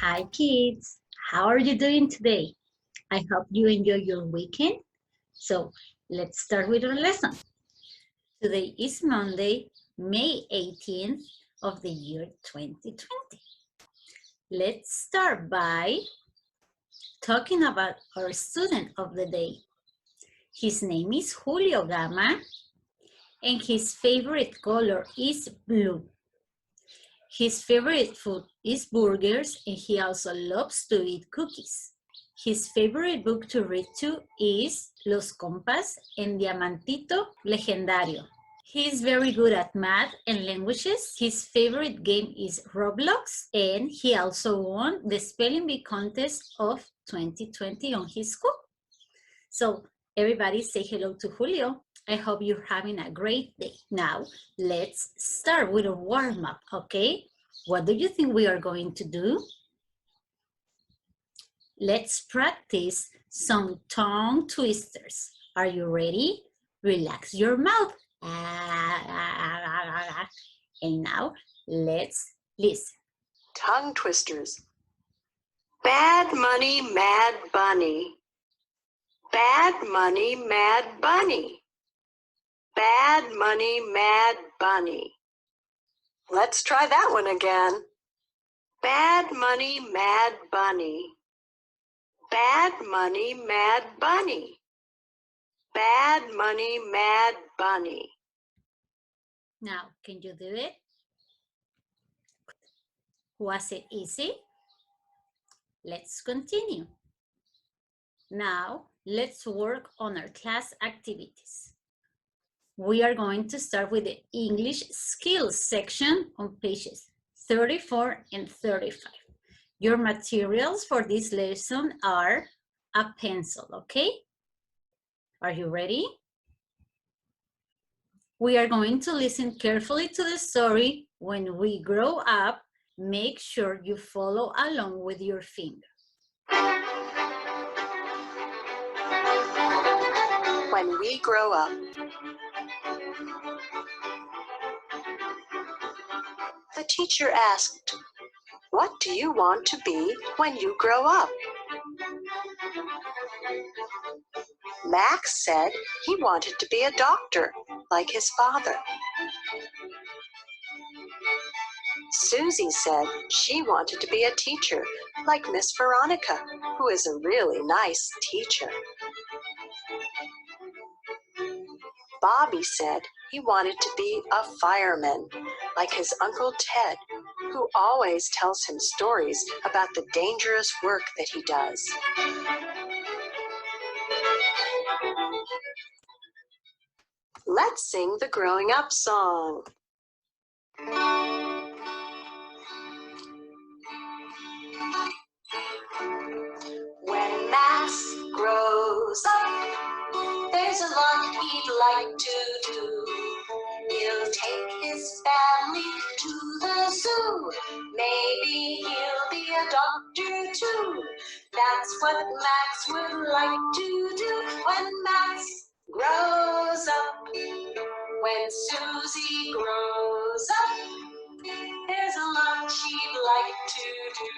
Hi kids, how are you doing today? I hope you enjoy your weekend. So let's start with our lesson. Today is Monday, May 18th of the year 2020. Let's start by talking about our student of the day. His name is Julio Gama and his favorite color is blue. His favorite food is burgers and he also loves to eat cookies. His favorite book to read to is Los Compas en Diamantito Legendario. He's very good at math and languages. His favorite game is Roblox and he also won the spelling bee contest of 2020 on his school. So everybody say hello to Julio. I hope you're having a great day. Now, let's start with a warm-up, okay? What do you think we are going to do? Let's practice some tongue twisters. Are you ready? Relax your mouth. And now, let's listen. Tongue twisters. Bad money, mad bunny. Bad money, mad bunny. Bad money, mad bunny. Let's try that one again. Bad money, mad bunny. Bad money, mad bunny. Bad money, mad bunny. Now, can you do it? Was it easy? Let's continue. Now, let's work on our class activities. We are going to start with the English skills section on pages 34 and 35. Your materials for this lesson are a pencil, okay? Are you ready? We are going to listen carefully to the story. When we grow up, make sure you follow along with your finger. When we grow up. The teacher asked, "What do you want to be when you grow up?" Max said he wanted to be a doctor, like his father. Susie said she wanted to be a teacher, like Miss Veronica, who is a really nice teacher. Bobby said he wanted to be a fireman, like his Uncle Ted, who always tells him stories about the dangerous work that he does. Let's sing the growing up song. When Max grows up, there's a lot he'd like to do. He'll take his family to the zoo. Maybe he'll be a doctor too. That's what Max would like to do when Max grows up. When Susie grows up, there's a lot she'd like to do.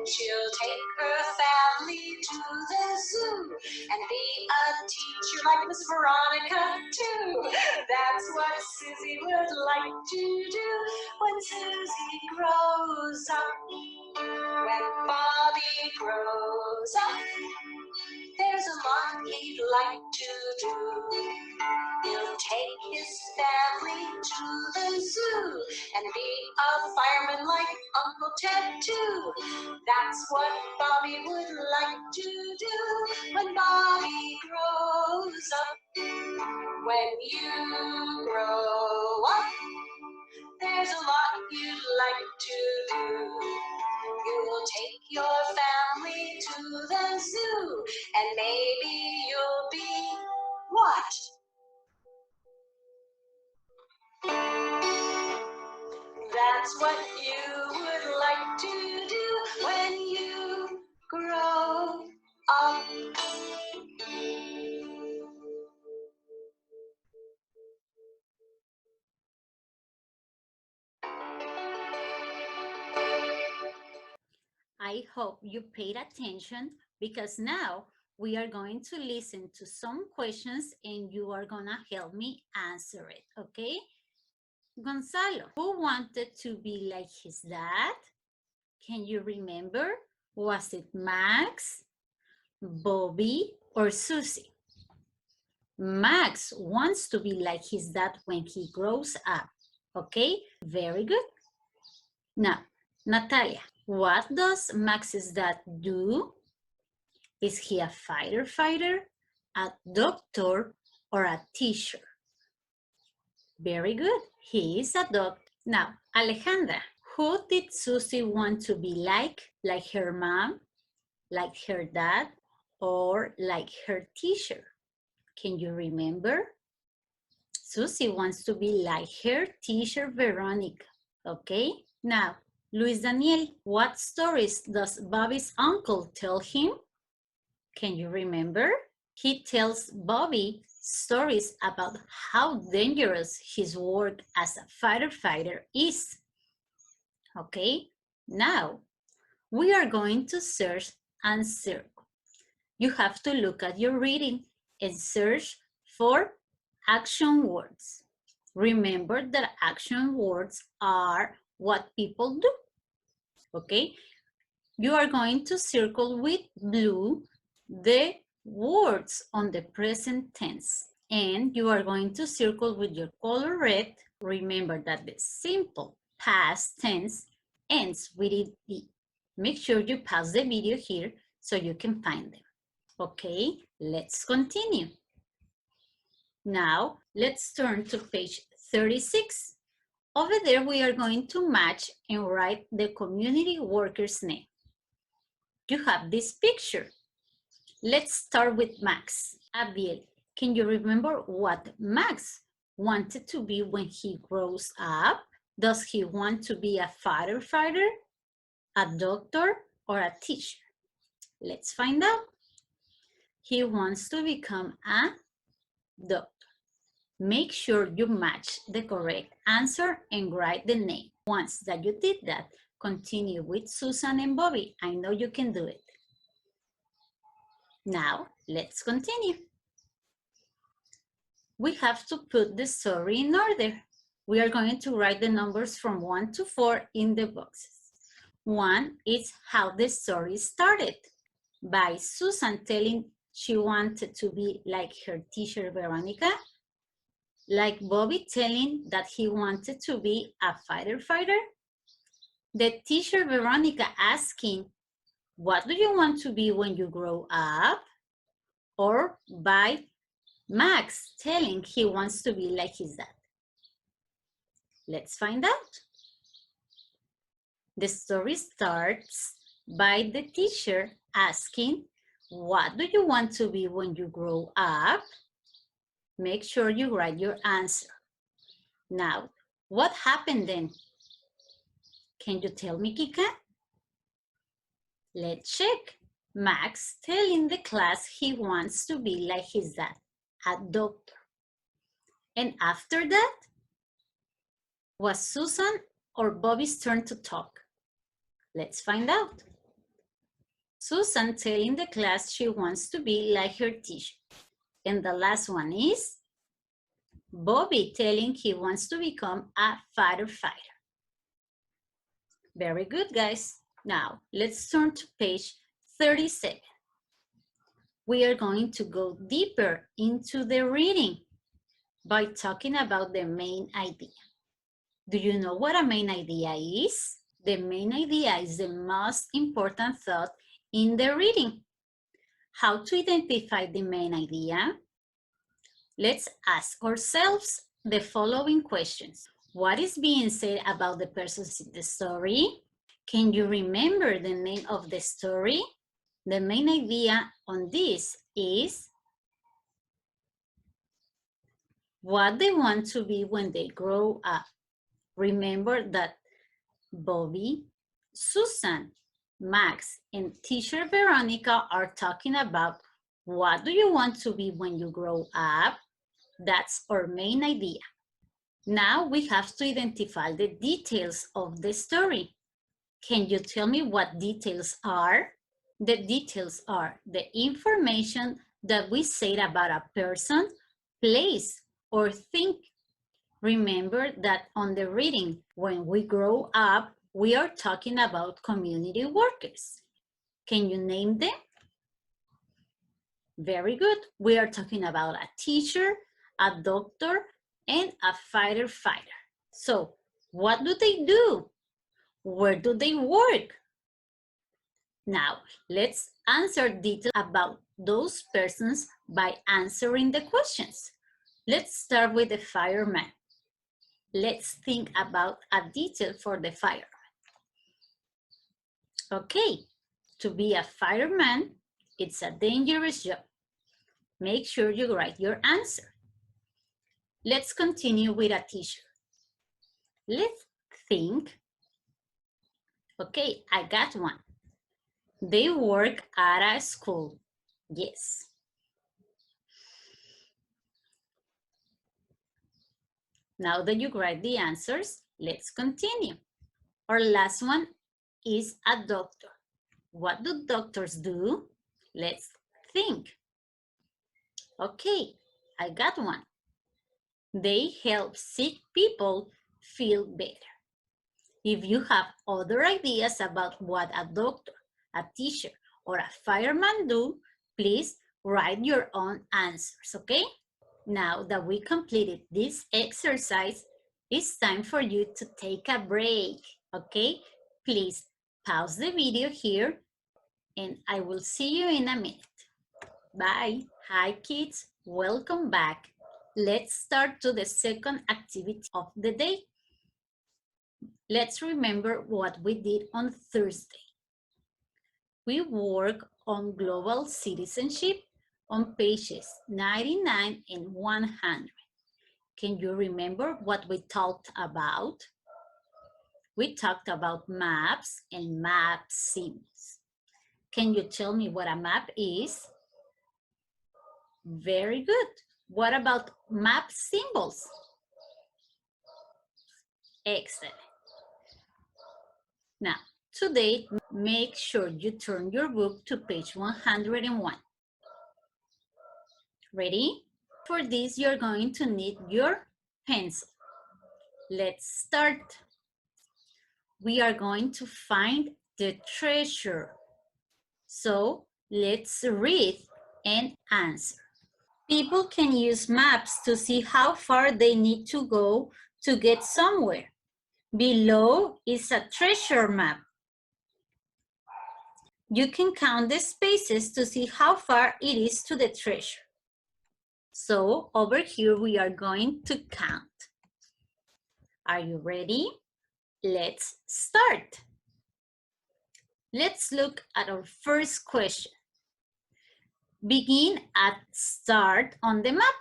She'll take her family to the zoo and be a teacher like Miss Veronica too. That's what Susie would like to do when Susie grows up. When Bobby grows up, there's a lot he'd like to do. He'll take his family to the zoo and be a fireman like Uncle Ted too. That's what Bobby would like to do when Bobby grows up. When you grow up, there's a lot you'd like to do. You'll take your family to the zoo and maybe you'll be what? That's what you would like to do when you grow up. I hope you paid attention because now we are going to listen to some questions and you are gonna help me answer it, okay? Gonzalo, who wanted to be like his dad? Can you remember? Was it Max, Bobby, or Susie? Max wants to be like his dad when he grows up. Okay, very good. Now, Natalia, what does Max's dad do? Is he a fighter, a doctor, or a teacher? Very good. He is a doctor. Now, Alejandra, who did Susie want to be like? Like her mom, like her dad, or like her teacher? Can you remember? Susie wants to be like her teacher, Veronica. Okay? Now, Luis Daniel, what stories does Bobby's uncle tell him? Can you remember? He tells Bobby stories about how dangerous his work as a firefighter is. Okay? Now, we are going to search and circle. You have to look at your reading and search for action words. Remember that action words are what people do. Okay? You are going to circle with blue the words on the present tense. And you are going to circle with your color red. Remember that the simple past tense ends with ed. Make sure you pause the video here so you can find them. Okay, let's continue. Now, let's turn to page 36. Over there, we are going to match and write the community worker's name. You have this picture. Let's start with Max. Abiel, can you remember what Max wanted to be when he grows up? Does he want to be a firefighter, a doctor, or a teacher? Let's find out. He wants to become a doctor. Make sure you match the correct answer and write the name. Once that you did that, continue with Susan and Bobby. I know you can do it. Now, let's continue. We have to put the story in order. We are going to write the numbers from 1 to 4 in the boxes. 1 is how the story started, by Susan telling she wanted to be like her teacher, Veronica, like Bobby telling that he wanted to be a firefighter, the teacher, Veronica, asking, what do you want to be when you grow up? Or by Max telling he wants to be like his dad. Let's find out. The story starts by the teacher asking, what do you want to be when you grow up? Make sure you write your answer. Now, what happened then? Can you tell me, Kika? Let's check. Max telling the class he wants to be like his dad, a doctor. And after that, was Susan or Bobby's turn to talk? Let's find out. Susan telling the class she wants to be like her teacher. And the last one is Bobby telling he wants to become a firefighter. Very good, guys. Now, let's turn to page 37. We are going to go deeper into the reading by talking about the main idea. Do you know what a main idea is? The main idea is the most important thought in the reading. How to identify the main idea? Let's ask ourselves the following questions. What is being said about the persons in the story? Can you remember the name of the story? The main idea on this is what they want to be when they grow up. Remember that Bobby, Susan, Max, and teacher Veronica are talking about what do you want to be when you grow up? That's our main idea. Now we have to identify the details of the story. Can you tell me what details are? The details are the information that we said about a person, place, or thing. Remember that on the reading, when we grow up, we are talking about community workers. Can you name them? Very good. We are talking about a teacher, a doctor, and a fighter. So, what do they do? Where do they work? Now, let's answer details about those persons by answering the questions. Let's start with the fireman. Let's think about a detail for the fireman. Okay, to be a fireman, it's a dangerous job. Make sure you write your answer. Let's continue with a teacher. Let's think. Okay, I got one. They work at a school. Yes. Now that you write the answers, let's continue. Our last one is a doctor. What do doctors do? Let's think. Okay, I got one. They help sick people feel better. If you have other ideas about what a doctor, a teacher, or a fireman do, please write your own answers, okay? Now that we completed this exercise, it's time for you to take a break, okay? Please pause the video here and I will see you in a minute. Bye. Hi kids, welcome back. Let's start to the second activity of the day. Let's remember what we did on Thursday. We work on global citizenship on pages 99 and 100. Can you remember what we talked about? We talked about maps and map symbols. Can you tell me what a map is? Very good. What about map symbols? Excellent. Now, today, make sure you turn your book to page 101. Ready? For this, you're going to need your pencil. Let's start. We are going to find the treasure. So let's read and answer. People can use maps to see how far they need to go to get somewhere. Below is a treasure map. You can count the spaces to see how far it is to the treasure. So over here we are going to count. Are you ready? Let's start. Let's look at our first question. Begin at start on the map.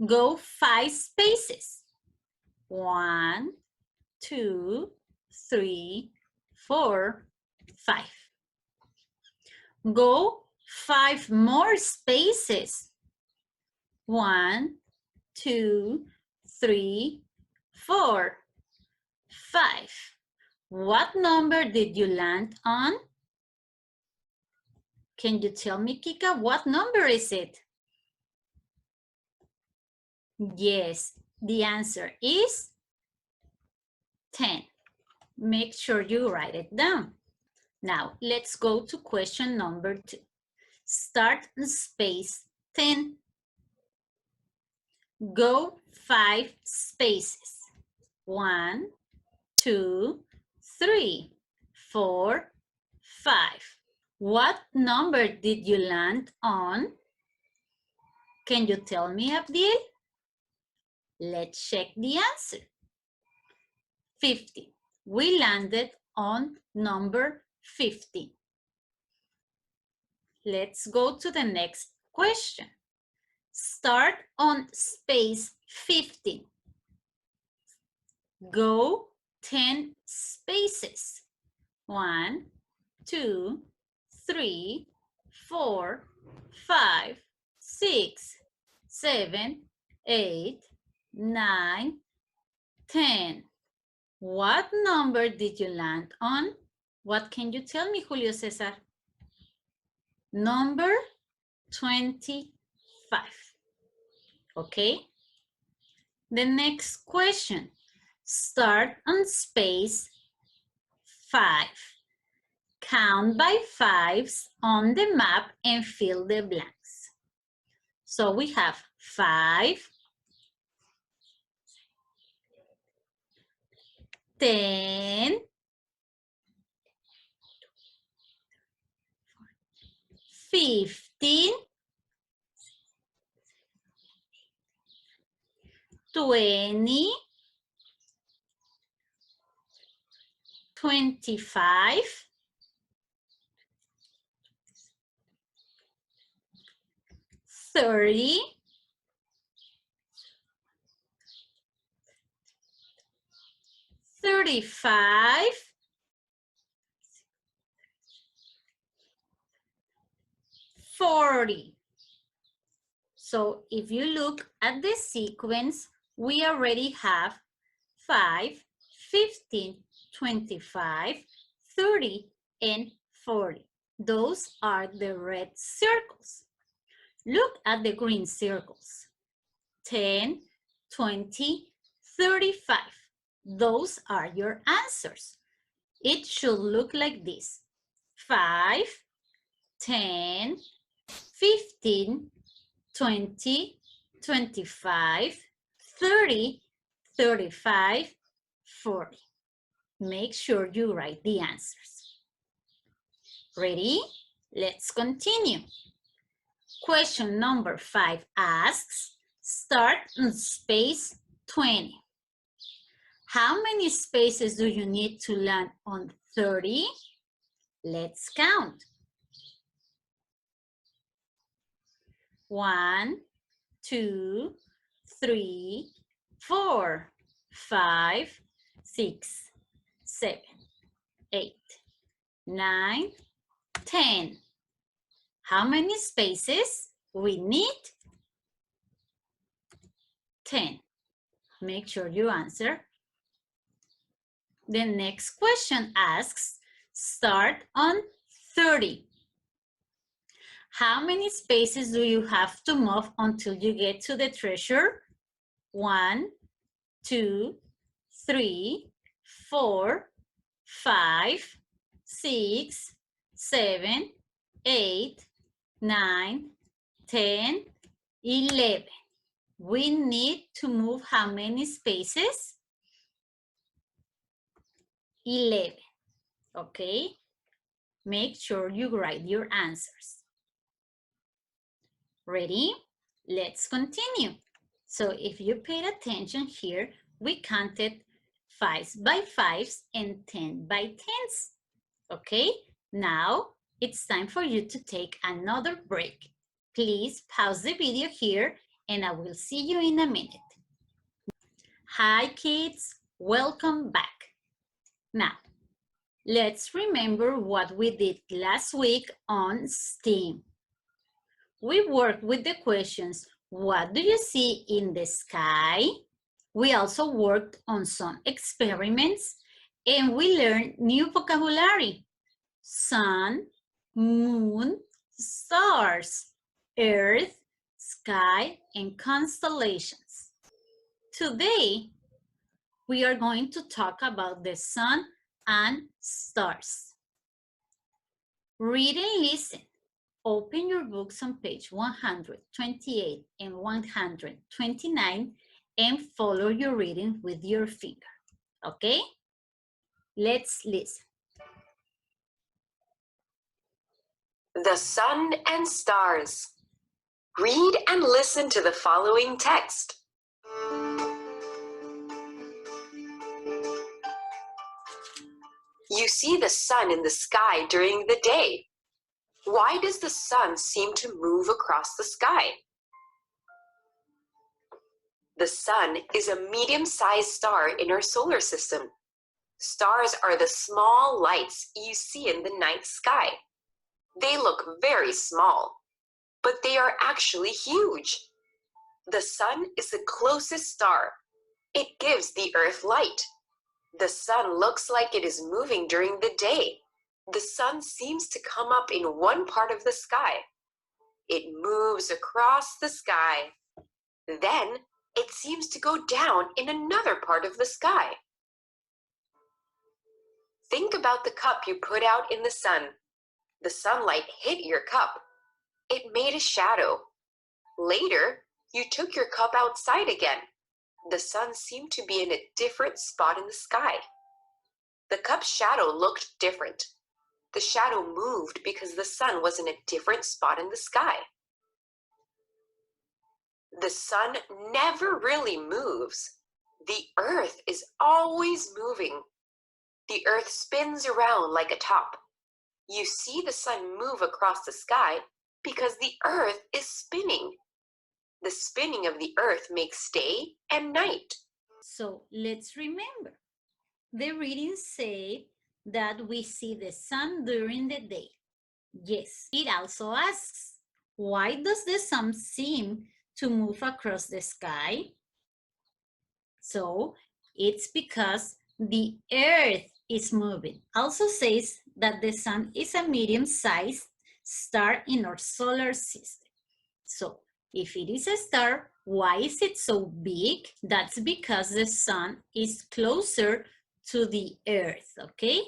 Go 5 spaces. 1, 2, 3, 4, 5. Go 5 more spaces. 1, 2, 3, 4, 5. What number did you land on? Can you tell me, Kika, what number is it? Yes, the answer is 10. Make sure you write it down. Now, let's go to question number 2. Start space 10. Go 5 spaces. 1, 2, 3, 4, 5. What number did you land on? Can you tell me, Abdil? Let's check the answer. 50. We landed on number 50. Let's go to the next question. Start on space 15. Go 10 spaces. 1, 2, 3, 4, 5, 6, 7, 8, 9, 10. What number did you land on? What can you tell me, Julio Cesar? Number 25. Okay. The next question. Start on space 5. Count by fives on the map and fill the blanks. So we have 5, 10, 15, 20, 25, 30, 35, 40. So if you look at the sequence, we already have 5, 15, 25, 30, and 40. Those are the red circles. Look at the green circles. 10, 20, 35. Those are your answers. It should look like this. 5, 10, 15, 20, 25, 30, 35, 40. Make sure you write the answers. Ready? Let's continue. Question number 5 asks, start on space 20. How many spaces do you need to land on 30? Let's count. 1, 2, 3, 4, 5, 6, 7, 8, 9, 10. How many spaces we need? 10. Make sure you answer. The next question asks, start on 30. How many spaces do you have to move until you get to the treasure? 1, 2, 3, 4, 5, 6, 7, 8, 9, 10, 11. We need to move how many spaces? 11. Okay? Make sure you write your answers. Ready? Let's continue. So if you paid attention here, we counted 5s by 5s and 10 by 10s. Okay? Now it's time for you to take another break. Please pause the video here and I will see you in a minute. Hi kids, welcome back. Now, let's remember what we did last week on STEAM. We worked with the questions, what do you see in the sky? We also worked on some experiments and we learned new vocabulary. Sun, moon, stars, earth, sky, and constellations. Today, we are going to talk about the sun and stars. Read and listen. Open your books on page 128 and 129 and follow your reading with your finger. Okay? Let's listen. The sun and stars. Read and listen to the following text. You see the sun in the sky during the day. Why does the sun seem to move across the sky? The sun is a medium-sized star in our solar system. Stars are the small lights you see in the night sky. They look very small, but they are actually huge. The sun is the closest star. It gives the Earth light. The sun looks like it is moving during the day. The sun seems to come up in one part of the sky. It moves across the sky. Then it seems to go down in another part of the sky. Think about the cup you put out in the sun. The sunlight hit your cup. It made a shadow. Later, you took your cup outside again. The sun seemed to be in a different spot in the sky. The cup's shadow looked different. The shadow moved because the sun was in a different spot in the sky. The sun never really moves. The earth is always moving. The earth spins around like a top. You see the sun move across the sky because the earth is spinning. The spinning of the earth makes day and night. So let's remember. The readings say that we see the sun during the day. Yes, it also asks, why does the sun seem to move across the sky? So it's because the earth is moving. Also says that the sun is a medium-sized star in our solar system. So if it is a star, why is it so big? That's because the sun is closer to the earth, okay?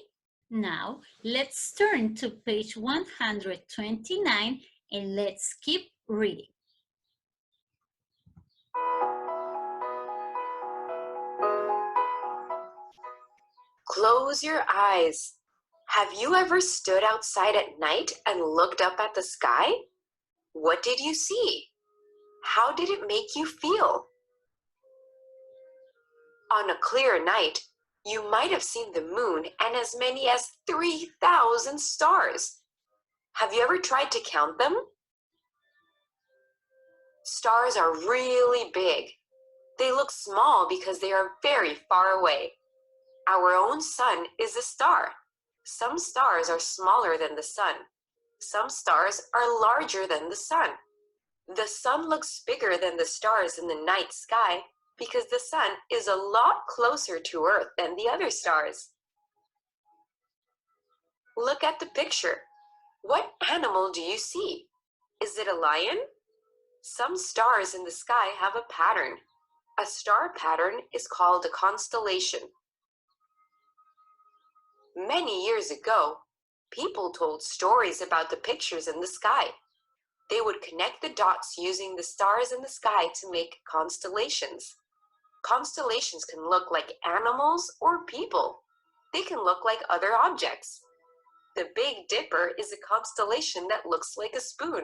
Now, let's turn to page 129 and let's keep reading. Close your eyes. Have you ever stood outside at night and looked up at the sky? What did you see? How did it make you feel? On a clear night, you might have seen the moon and as many as 3,000 stars. Have you ever tried to count them? Stars are really big. They look small because they are very far away. Our own sun is a star. Some stars are smaller than the sun. Some stars are larger than the sun. The sun looks bigger than the stars in the night sky because the sun is a lot closer to Earth than the other stars. Look at the picture. What animal do you see? Is it a lion? Some stars in the sky have a pattern. A star pattern is called a constellation. Many years ago, people told stories about the pictures in the sky. They would connect the dots using the stars in the sky to make constellations. Constellations can look like animals or people. They can look like other objects. The Big Dipper is a constellation that looks like a spoon.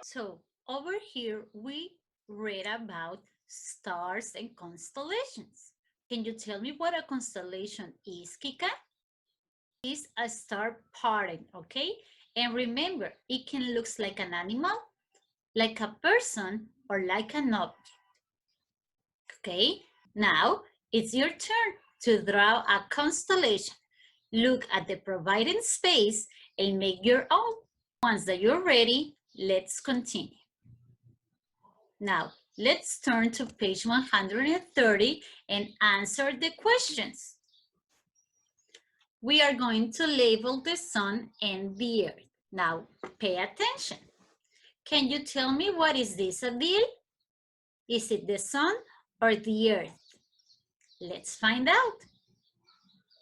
So over here, we read about stars and constellations. Can you tell me what a constellation is, Kika? It's a star pattern, okay? And remember, it can look like an animal, like a person, or like an object. Okay, now it's your turn to draw a constellation. Look at the provided space and make your own. Once that you're ready, let's continue. Now, let's turn to page 130 and answer the questions. We are going to label the sun and the earth. Now, pay attention. Can you tell me what is this, Adil? Is it the sun or the earth? Let's find out.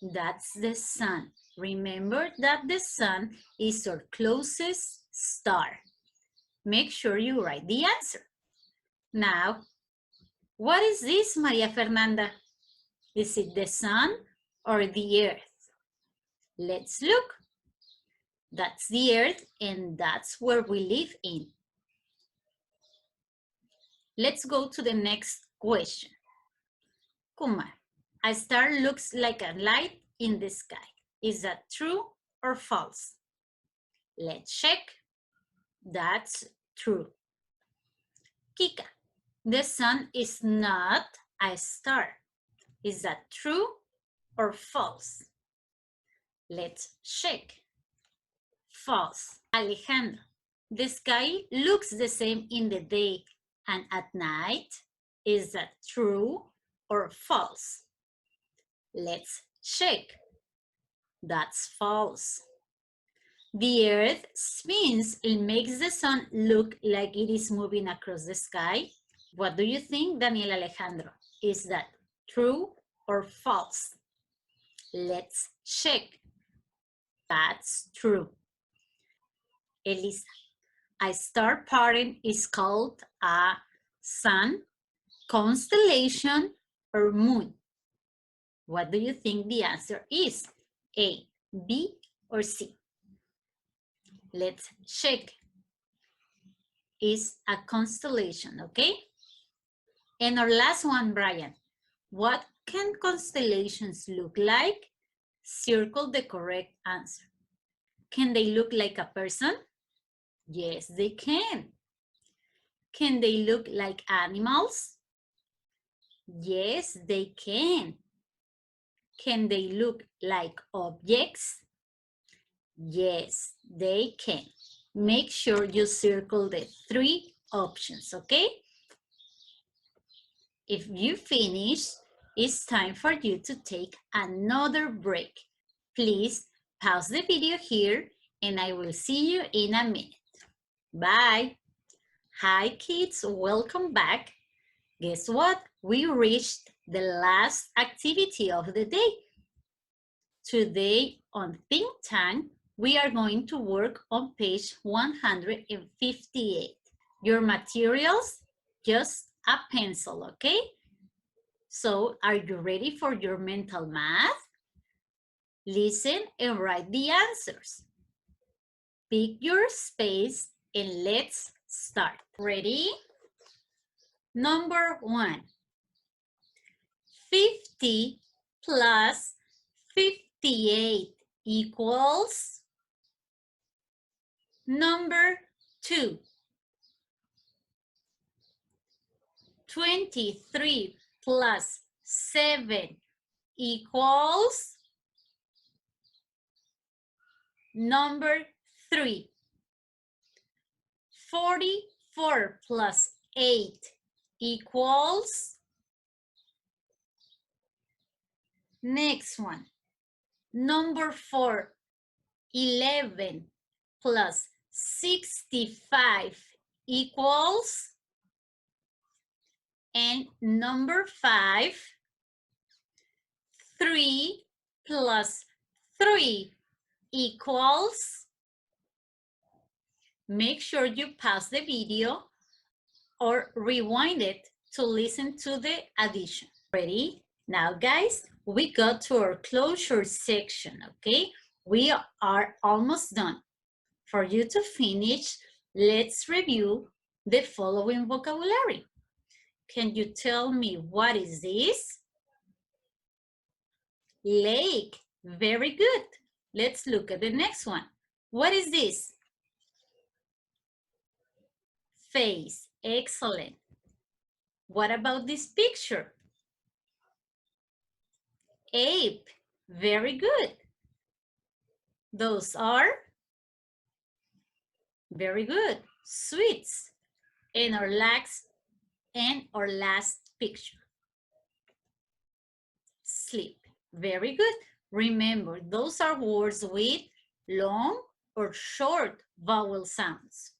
That's the sun. Remember that the sun is our closest star. Make sure you write the answer. Now, what is this, Maria Fernanda? Is it the sun or the earth? Let's look. That's the earth and that's where we live in. Let's go to the next question. Kumar, a star looks like a light in the sky. Is that true or false? Let's check. That's true. Kika, the sun is not a star. Is that true or false? Let's check. False. Alejandro, the sky looks the same in the day and at night. Is that true or false? Let's check. That's false. The earth spins and makes the sun look like it is moving across the sky. What do you think, Daniel Alejandro? Is that true or false? Let's check. That's true. Elisa, a star pattern is called a sun, constellation, or moon. What do you think the answer is? A, B, or C? Let's check. Is a constellation, okay? And our last one, Brian. What can constellations look like? Circle the correct answer. Can they look like a person? Yes, they can. Can they look like animals? Yes, they can. Can they look like objects? Yes, they can. Make sure you circle the 3 options, okay? If you finish, it's time for you to take another break. Please pause the video here and I will see you in a minute. Bye. Hi kids, welcome back. Guess what? We reached the last activity of the day. Today on Think Tank, we are going to work on page 158. Your materials, just a pencil, okay? So are you ready for your mental math? Listen and write the answers. Pick your space and let's start. Ready? Number 1. 50 plus 58 equals. Number 2. 23 plus 7 equals. Number 3. 44 plus 8 equals. Next one. Number 4. 11 plus 65 equals. And number 5. 3 plus 3 equals. Make sure you pause the video or rewind it to listen to the addition. Ready? Now guys, we got to our closure section, okay? We are almost done. For you to finish, let's review the following vocabulary. Can you tell me what is this? Lake. Very good. Let's look at the next one. What is this? Face. Excellent. What about this picture? Ape. Very good. Those are very good. Sweets. And our last picture. Sleep. Very good. Remember, those are words with long or short vowel sounds.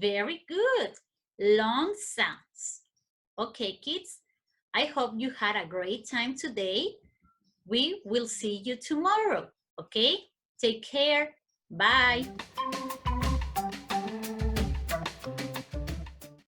Very good. Long sounds. Okay, kids. I hope you had a great time today. We will see you tomorrow. Okay? Take care. Bye.